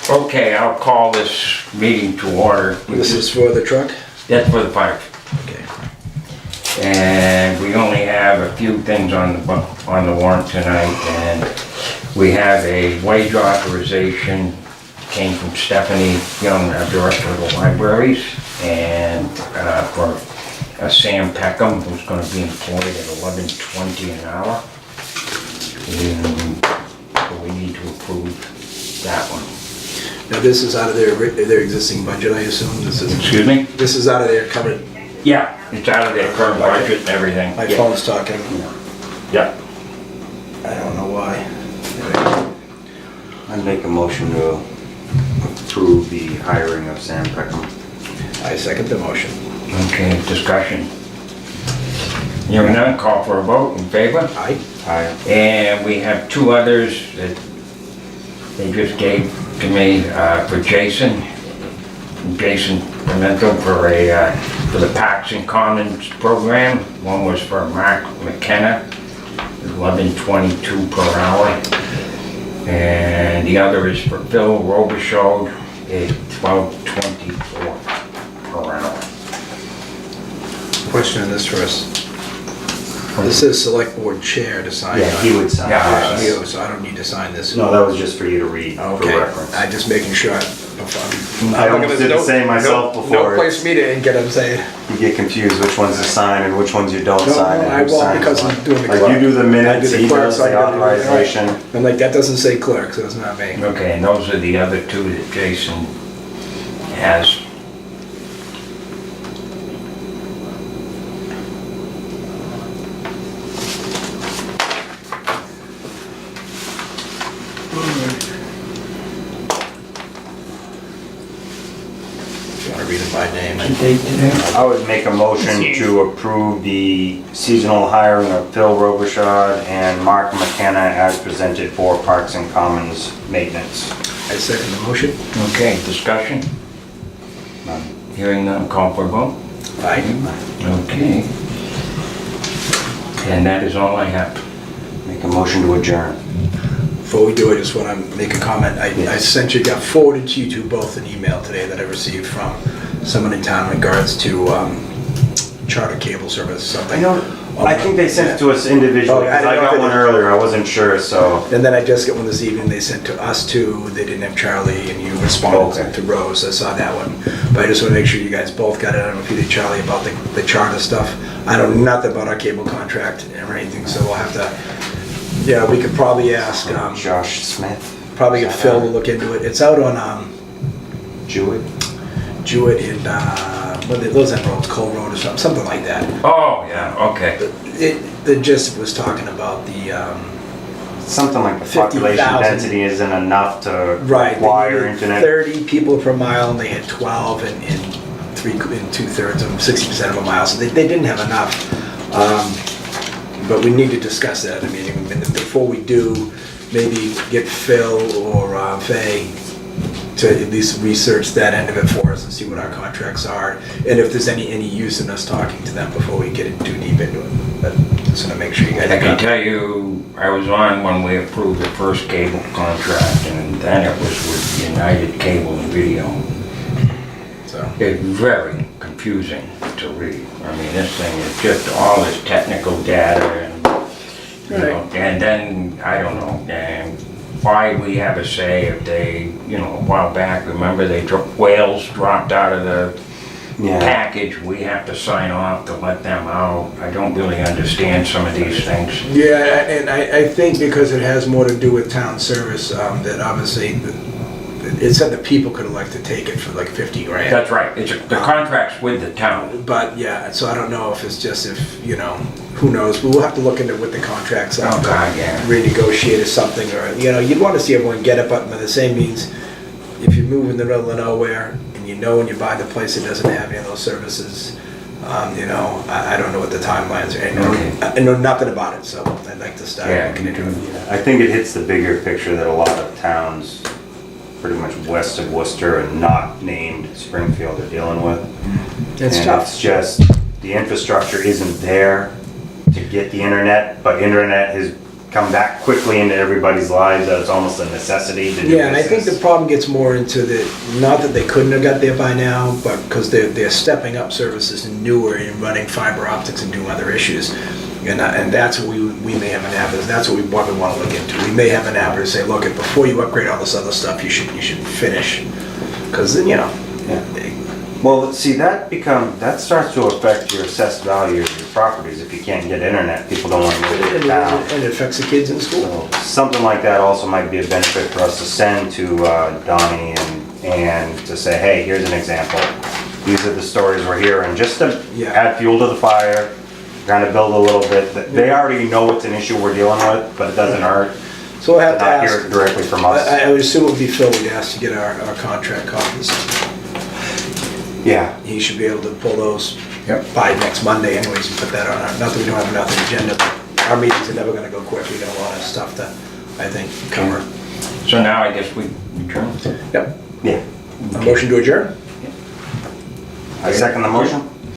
Okay, I'll call this meeting to order. This is for the truck? That's for the fire. Okay. And we only have a few things on the warrant tonight, and we have a wage authorization, came from Stephanie Young, our Director of the Libraries, and for Sam Peckham, who's gonna be employed at $11.20 an hour. And so we need to approve that one. Now this is out of their existing budget, I assume? This is. Excuse me? This is out of their covered. Yeah, it's out of their current budget and everything. My Yeah. phone's talking. Yeah. I don't know why. I'd make a motion to approve the hiring of Sam Peckham. I second the motion. Okay, discussion. Hearing none, call for a vote in favor. Aye. Aye. And we have two others that they just gave to me for Jason Pimento for the Parks and Commons program. One was for Mark McKenna, $11.22 per hour. And the other is for Phil Robichaud at $12.24 per hour. Question on this first. This says select board chair to sign. Yeah, he would sign. Yeah. this. So I don't need to sign this. No, that was just for you to read for Okay. reference. I'm just making sure. I almost did the same myself before. No place for me to get them saying. You get confused which ones to sign and which ones you don't No, sign. no, and I who won't signs because what. I'm doing the Like clerk. you do the minutes, I do the he clerk, does so I the gotta do the- authorization. I'm like, that doesn't say clerk, so it's not me. Okay, and those are the other two that Jason has. You want to read it by name? I would make a motion to approve the seasonal hiring of Phil Robichaud and Mark McKenna as presented for Parks and Commons maintenance. I second the motion. Okay, discussion? Hearing none, call for a vote. Aye. Okay. And that is all I have. Make a motion to adjourn. Before we do, I just want to make a comment. I sent you, got forwarded to you two both an email today that I received from someone in town in regards to charter cable service, something. I think they sent it to us individually, Oh, I because I didn't know got if one they- earlier, I wasn't sure, so. And then I just got one this evening, they sent to us two, they didn't have Charlie, and you responded Okay. to Rose, I saw that one. But I just want to make sure you guys both got it, I don't know if you did Charlie about the charter stuff. I know nothing about our cable contract or anything, so we'll have to, yeah, we could probably ask, Josh Smith, probably get Phil to look into it. It's out on Jewett. Jewett and, what they lives on road, Cole Road or something like that. Oh, yeah, okay. The gist was talking about the, Something like the 50,000. population density isn't enough to right, require they needed internet. 30 people per mile and they had 12 and 2/3 of them, 60% of a mile, so they didn't have enough. But we need to discuss that. I mean, before we do, maybe get Phil or Faye to at least research that end of it for us and see what our contracts are, and if there's any use in us talking to them before we get too deep into it. But just want to make sure you guys I can got it. tell you, I was on when we approved the first cable contract, and then it was with United Cable and Video. So, It's very confusing to read. I mean, this thing is just all this technical data and, you know, and then, I don't know, and why we have a say if they, you know, a while back, remember they took whales dropped out of the Yeah, package, we have to sign off to let them out. I don't really understand some of these things. yeah, and I think because it has more to do with town service, that obviously, it said that people could elect to take it for like 50 grand. That's right, the contract's with the town. But yeah, so I don't know if it's just you know, who knows, we'll have to look into what the contracts are. Oh, God, yeah. Renegotiate or something, or, you know, you'd want to see everyone get it, but by the same means, if you move in the middle of nowhere, and you know when you buy the place that doesn't have any of those services, you know, I don't know what the timelines are, I know nothing about it, so I'd like to start Yeah, looking into it. I think it hits the bigger picture that a lot of towns, pretty much west of Worcester and not named Springfield, are dealing with. It's And tough. it's just, the infrastructure isn't there to get the internet, but internet has come back quickly into everybody's lives, that it's almost a necessity to do Yeah, and I think the business. problem gets more into not that they couldn't have got there by now, but because they're stepping up services and newer and running fiber optics and doing other issues. And that's what we may have an avenue, that's what we probably want to look into. We may have an avenue to say, look, before you upgrade all this other stuff, you should finish. Because then, Yeah. Well, see, that starts to affect your assessed value of your properties. If you can't get internet, people don't want to move it down. and it affects the kids in school. So something like that also might be a benefit for us to send to Donnie and to say, hey, here's an example. These are the stories we're hearing, just to Yeah. add fuel to the fire, kind of build a little bit. They already know it's an issue we're dealing with, but it doesn't hurt So we'll to have to not hear ask. it directly from us. I would assume it would be Phil we'd ask to get our contract copies. Yeah, He should be able to pull those Yep. by next Monday anyways and put that on our, not that we don't have enough on the agenda, but our meetings are never gonna go quick. We got a lot of stuff to, I think, cover. So now I guess we adjourn. Yep. yeah. A motion to adjourn? I second the motion.